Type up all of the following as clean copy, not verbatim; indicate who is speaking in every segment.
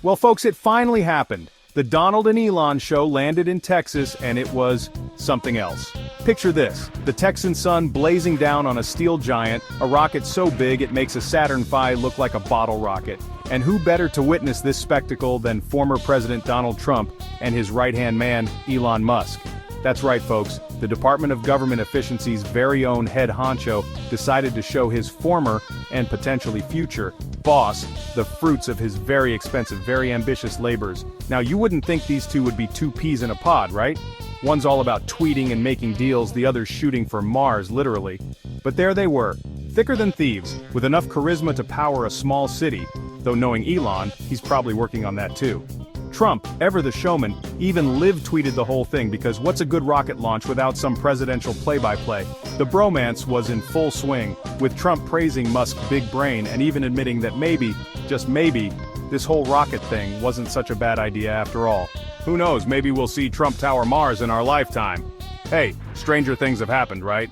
Speaker 1: Well, folks, it finally happened. The Donald and Elon show landed in Texas, and it was something else. Picture this, the Texan sun blazing down on a steel giant, a rocket so big it makes a Saturn V look like a bottle rocket. And who better to witness this spectacle than former President Donald Trump and his right-hand man, Elon Musk. That's right, folks, the Department of Government Efficiency's very own head honcho decided to show his former, and potentially future, boss, the fruits of his very expensive, very ambitious labors. Now, you wouldn't think these two would be two peas in a pod, right? One's all about tweeting and making deals, the other's shooting for Mars, literally. But there they were, thicker than thieves, with enough charisma to power a small city, though knowing Elon, he's probably working on that too. Trump, ever the showman, even live-tweeted the whole thing because what's a good rocket launch without some presidential play-by-play? The bromance was in full swing, with Trump praising Musk's big brain and even admitting that maybe, just maybe, this whole rocket thing wasn't such a bad idea after all. Who knows, maybe we'll see Trump tower Mars in our lifetime. Hey, stranger things have happened, right?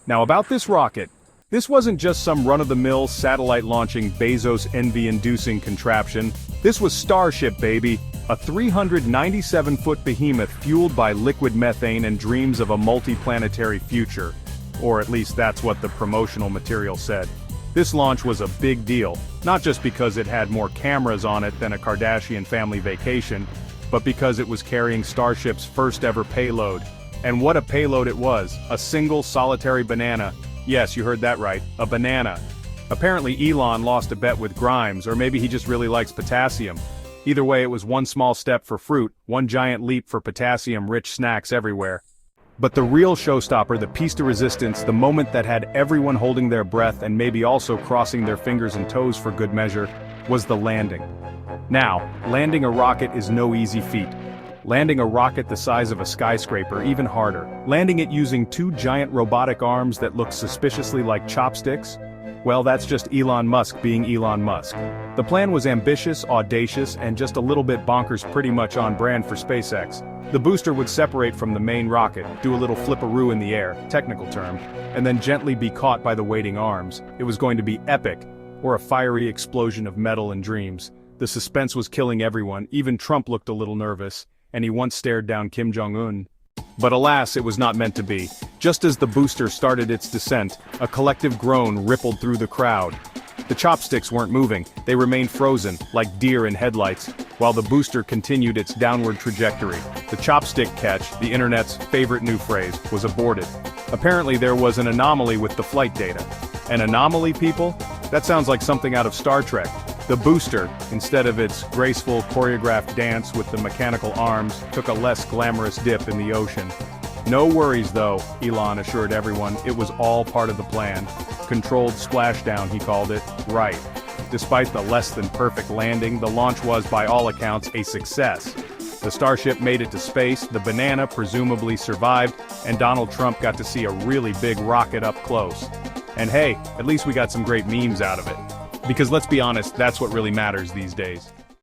Speaker 1: Now about this rocket. This wasn't just some run-of-the-mill satellite-launching Bezos envy-inducing contraption. This was Starship, baby. A 397-foot behemoth fueled by liquid methane and dreams of a multi-planetary future. Or at least that's what the promotional material said. This launch was a big deal, not just because it had more cameras on it than a Kardashian family vacation, but because it was carrying Starship's first ever payload. And what a payload it was, a single solitary banana. Yes, you heard that right, a banana. Apparently Elon lost a bet with Grimes, or maybe he just really likes potassium. Either way, it was one small step for fruit, one giant leap for potassium-rich snacks everywhere. But the real showstopper, the piece de resistance, the moment that had everyone holding their breath and maybe also crossing their fingers and toes for good measure, was the landing. Now, landing a rocket is no easy feat. Landing a rocket the size of a skyscraper, even harder. Landing it using two giant robotic arms that look suspiciously like chopsticks? Well, that's just Elon Musk being Elon Musk. The plan was ambitious, audacious, and just a little bit bonkers, pretty much on brand for SpaceX. The booster would separate from the main rocket, do a little flipperoo in the air, technical term, and then gently be caught by the waiting arms. It was going to be epic, or a fiery explosion of metal and dreams. The suspense was killing everyone, even Trump looked a little nervous, and he once stared down Kim Jong-un. But alas, it was not meant to be. Just as the booster started its descent, a collective groan rippled through the crowd. The chopsticks weren't moving, they remained frozen, like deer in headlights, while the booster continued its downward trajectory. The chopstick catch, the internet's favorite new phrase, was aborted. Apparently there was an anomaly with the flight data. An anomaly, people? That sounds like something out of Star Trek. The booster, instead of its graceful choreographed dance with the mechanical arms, took a less glamorous dip in the ocean. No worries though, Elon assured everyone, it was all part of the plan. Controlled splashdown, he called it. Right. Despite the less than perfect landing, the launch was, by all accounts, a success. The Starship made it to space, the banana presumably survived, and Donald Trump got to see a really big rocket up close. And hey, at least we got some great memes out of it. Because let's be honest, that's what really matters these days.